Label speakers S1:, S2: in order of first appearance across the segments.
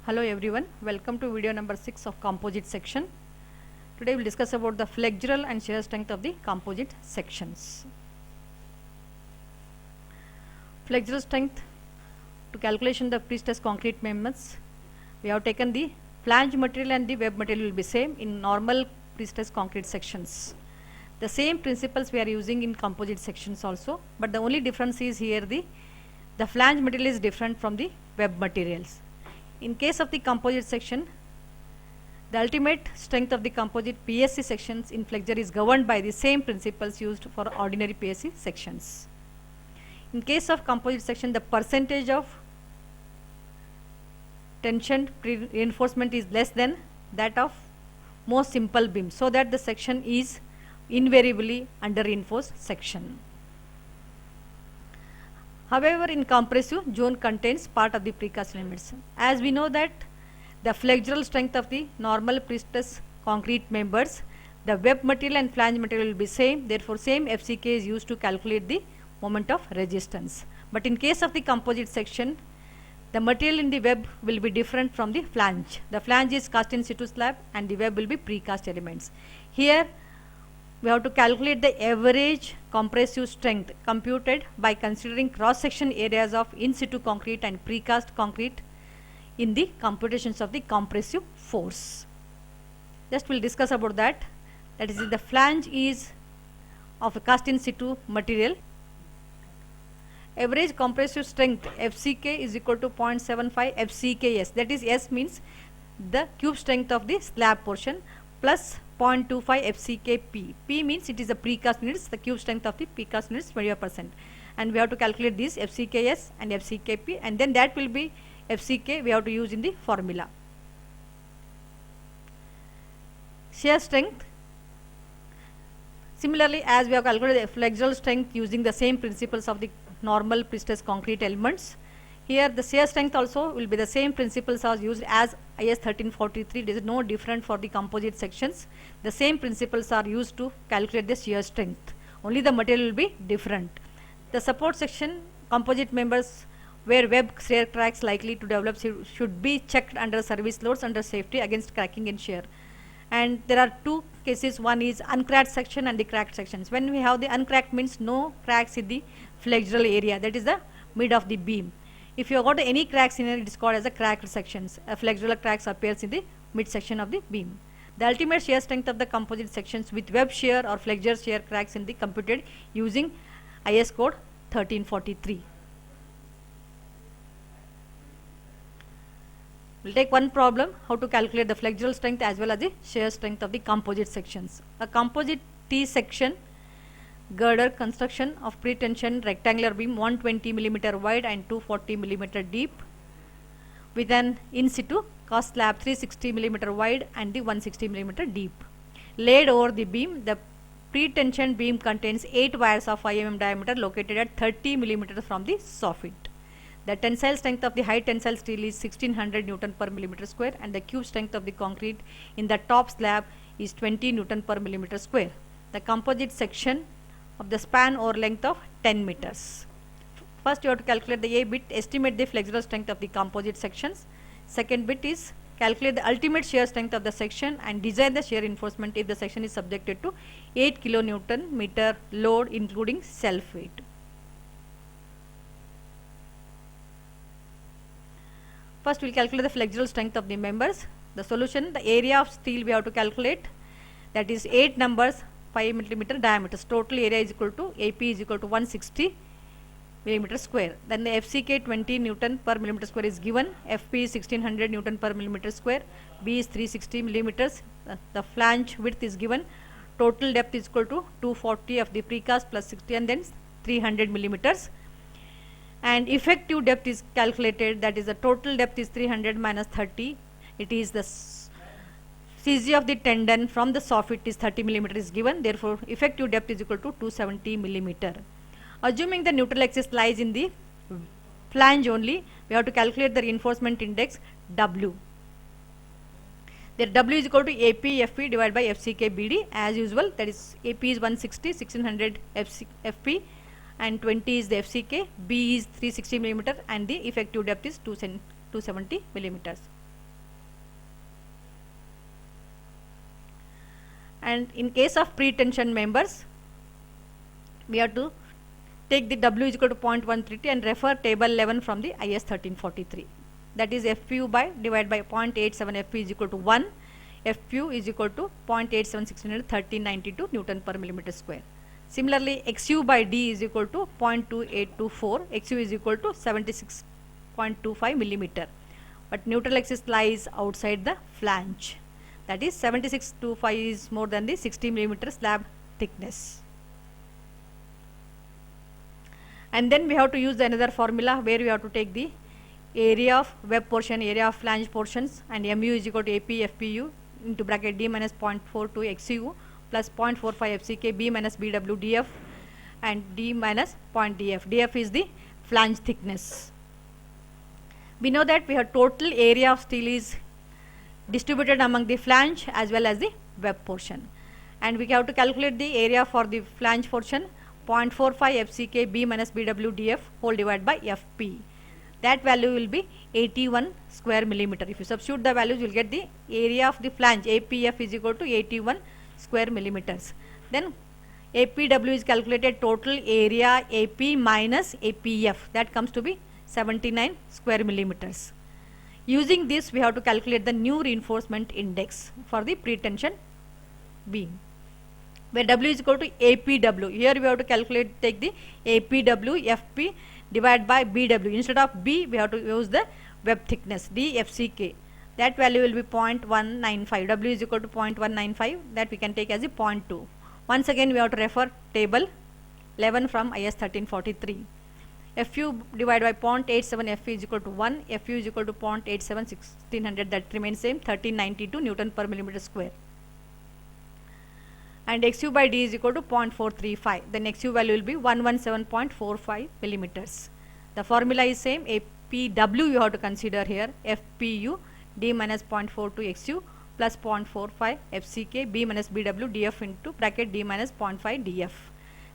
S1: Hello everyone, welcome to video number 6 of composite section. Today we will discuss about the flexural and shear strength of the composite sections. Flexural strength, to calculation the pre-stressed concrete members, we have taken the flange material and the web material will be same in normal pre-stressed concrete sections. The same principles we are using in composite sections also, but the only difference is here the flange material is different from the web materials. In case of the composite section, the ultimate strength of the composite PSC sections in flexure is governed by the same principles used for ordinary PSC sections. In case of composite section, the percentage of tension reinforcement is less than that of most simple beam, so that the section is invariably under reinforced section. However, in compressive, zone contains part of the precast elements. As we know that the flexural strength of the normal pre-stressed concrete members, the web material and flange material will be same, therefore same FCK is used to calculate the moment of resistance. But in case of the composite section, the material in the web will be different from the flange. The flange is cast in situ slab and the web will be precast elements. Here we have to calculate the average compressive strength computed by considering cross-section areas of in situ concrete and precast concrete in the computations of the compressive force. Just we will discuss about that. That is, the flange is of a cast in situ material. Average compressive strength FCK is equal to 0.75 FCKS. That is, S means the cube strength of the slab portion plus 0.25 FCKP. P means it is the precast units, the cube strength of the precast units 25%. And we have to calculate this FCKS and FCKP, and then that will be FCK we have to use in the formula. Shear strength. Similarly, as we have calculated the flexural strength using the same principles of the normal pre-stressed concrete elements, here the shear strength also will be the same principles as used as IS 1343. There is no different for the composite sections. The same principles are used to calculate the shear strength. Only the material will be different. The support section composite members where web shear cracks likely to develop should be checked under service loads under safety against cracking and shear. And there are two cases. One is uncracked section and the cracked sections. When we have the uncracked means no cracks in the flexural area, that is the mid of the beam. If you have got any cracks in it, it is called as a cracked sections. A flexural cracks appears in the mid section of the beam. The ultimate shear strength of the composite sections with web shear or flexure shear cracks in the computed using IS code 1343. We will take one problem, how to calculate the flexural strength as well as the shear strength of the composite sections. A composite T section girder construction of pre-tension rectangular beam 120 mm wide and 240 mm deep with an in situ cast slab 360 mm wide and the 160 mm deep. Laid over the beam, the pre-tension beam contains 8 wires of 5 mm diameter located at 30 mm from the soffit. The tensile strength of the high tensile steel is 1600 Newton per millimeter square and the cube strength of the concrete in the top slab is 20 Newton per millimeter square. The composite section of the span or length of 10 meters. First you have to calculate the A bit, estimate the flexural strength of the composite sections. Second bit is calculate the ultimate shear strength of the section and design the shear reinforcement if the section is subjected to 8 kilonewton meter load including self weight. First we will calculate the flexural strength of the members. The solution, the area of steel we have to calculate, that is 8 numbers 5 mm diameters. Total area is equal to AP is equal to 160 mm square. Then the FCK 20 Newton per millimeter square is given. FP is 1600 Newton per millimeter square. B is 360 millimeters. The flange width is given. Total depth is equal to 240 of the precast plus 60 and then 300 millimeters. And effective depth is calculated, that is the total depth is 300 minus 30. It is the CG of the tendon from the soffit is 30 mm is given, therefore effective depth is equal to 270 mm. Assuming the neutral axis lies in the flange only, we have to calculate the reinforcement index W. There W is equal to AP FP divided by FCK BD as usual, that is AP is 160, 1600 FP and 20 is the FCK, B is 360 millimeter and the effective depth is 270 millimeters. And in case of pre-tension members, we have to take the W is equal to 0.132 and refer table 11 from the IS 1343. That is FPU by divided by 0.87 FP is equal to 1. FPU is equal to 0.87 Newton per millimeter square. Similarly, XU by D is equal to 0.2824. XU is equal to 76.25 millimeter. But neutral axis lies outside the flange. That is 76.25 is more than the 60 millimeter slab thickness. And then we have to use another formula where we have to take the area of web portion, area of flange portions, and MU is equal to AP FPU into bracket D minus 0.42 XU plus 0.45 FCK B minus BW DF and D minus 0.DF. DF is the flange thickness. We know that we have total area of steel is distributed among the flange as well as the web portion, and we have to calculate the area for the flange portion 0.45 FCK B minus BW DF whole divided by FP. That value will be 81 square millimeter. If you substitute the values, you will get the area of the flange APF is equal to 81 square millimeters. Then APW is calculated total area AP minus APF, that comes to be 79 square millimeters. Using this, we have to calculate the new reinforcement index for the pre-tension beam, where W is equal to APW. Here we have to calculate, take the APW FP divided by BW. Instead of B, we have to use the web thickness D FCK. That value will be 0.195. W is equal to 0.195. That we can take as a 0.2. Once again, we have to refer table 11 from IS 1343. FU divided by 0.87 FE is equal to 1. FU is equal to 0.87 1600. That remains same, 1392 Newton per millimeter square. And XU by D is equal to 0.435. Then XU value will be 117.45 millimeters. The formula is same. APW you have to consider here. FPU D minus 0.42 XU plus 0.45 FCK B minus BW DF into bracket D minus 0.5 DF.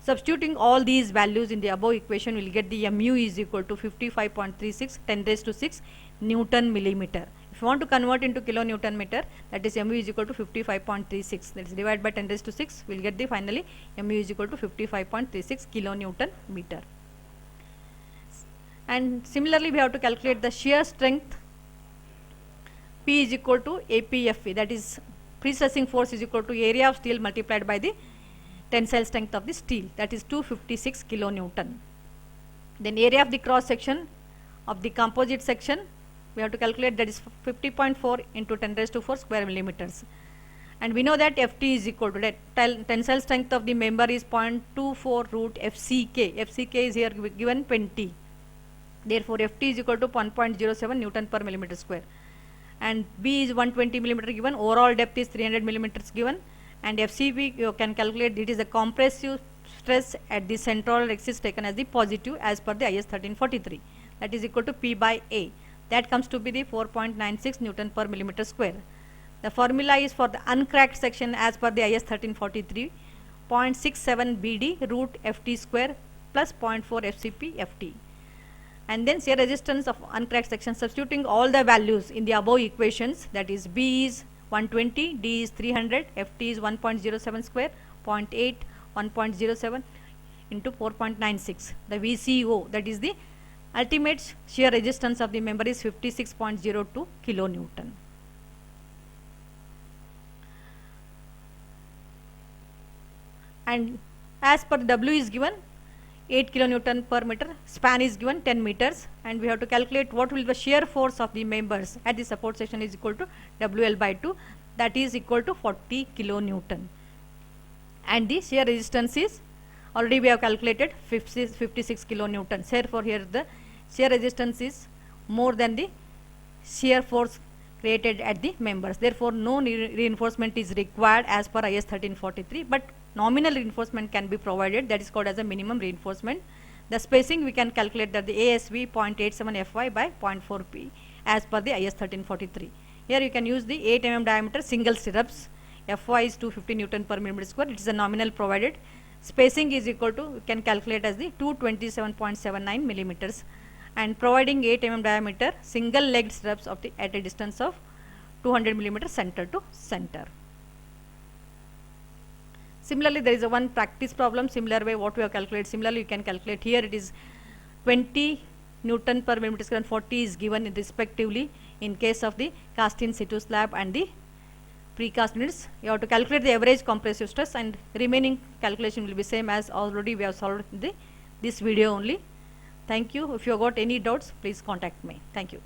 S1: Substituting all these values in the above equation, we will get the MU is equal to 55.36 10 raised to 6 Newton millimeter. If you want to convert into kilonewton meter, that is MU is equal to 55.36. That is divided by 10 raised to 6. We will get the finally MU is equal to 55.36 kilonewton meter. And similarly, we have to calculate the shear strength. P is equal to APFE, that is pre-stressing force is equal to area of steel multiplied by the tensile strength of the steel, that is 256 kilonewton. Then area of the cross section of the composite section we have to calculate, that is 50.4 into 10 raised to 4 square millimeters. And we know that FT is equal to that tensile strength of the member is 0.24 root FCK. FCK is here given 20. Therefore, FT is equal to 1.07 Newton per millimeter square. And B is 120 millimeter given, overall depth is 300 millimeters given, and FCB you can calculate, it is the compressive stress at the central axis taken as the positive as per the IS 1343, that is equal to P by A, that comes to be the 4.96 Newton per millimeter square. The formula is for the uncracked section as per the IS 1343, 0.67 BD root FT square plus 0.4 FCP FT. And then shear resistance of uncracked section, substituting all the values in the above equations, that is B is 120, D is 300, FT is 1.07 square, 0.8, 1.07 into 4.96. The VCO, that is the ultimate shear resistance of the member, is 56.02 kilonewton. And as per W is given 8 kilonewton per meter, span is given 10 meters, and we have to calculate what will be the shear force of the members at the support section is equal to WL by 2, that is equal to 40 kilonewton. And the shear resistance is already we have calculated 56 kilonewton. Therefore, here the shear resistance is more than the shear force created at the members. Therefore, no reinforcement is required as per IS 1343, but nominal reinforcement can be provided, that is called as a minimum reinforcement. The spacing we can calculate that the ASV 0.87 FY by 0.4 P as per the IS 1343. Here you can use the 8 mm diameter single stirrups. Fy is 250 Newton per millimeter square. It is a nominal provided. Spacing is equal to, we can calculate as the 227.79 millimeters, and providing 8 mm diameter single legged stirrups of the at a distance of 200 millimeter center to center. Similarly, there is a one practice problem, similar way what we have calculated. Similarly, you can calculate here. It is 20 Newton per millimeter square and 40 is given respectively in case of the cast in situ slab and the precast units. You have to calculate the average compressive stress, and remaining calculation will be same as already we have solved in this video only. Thank you. If you have got any doubts, please contact me. Thank you.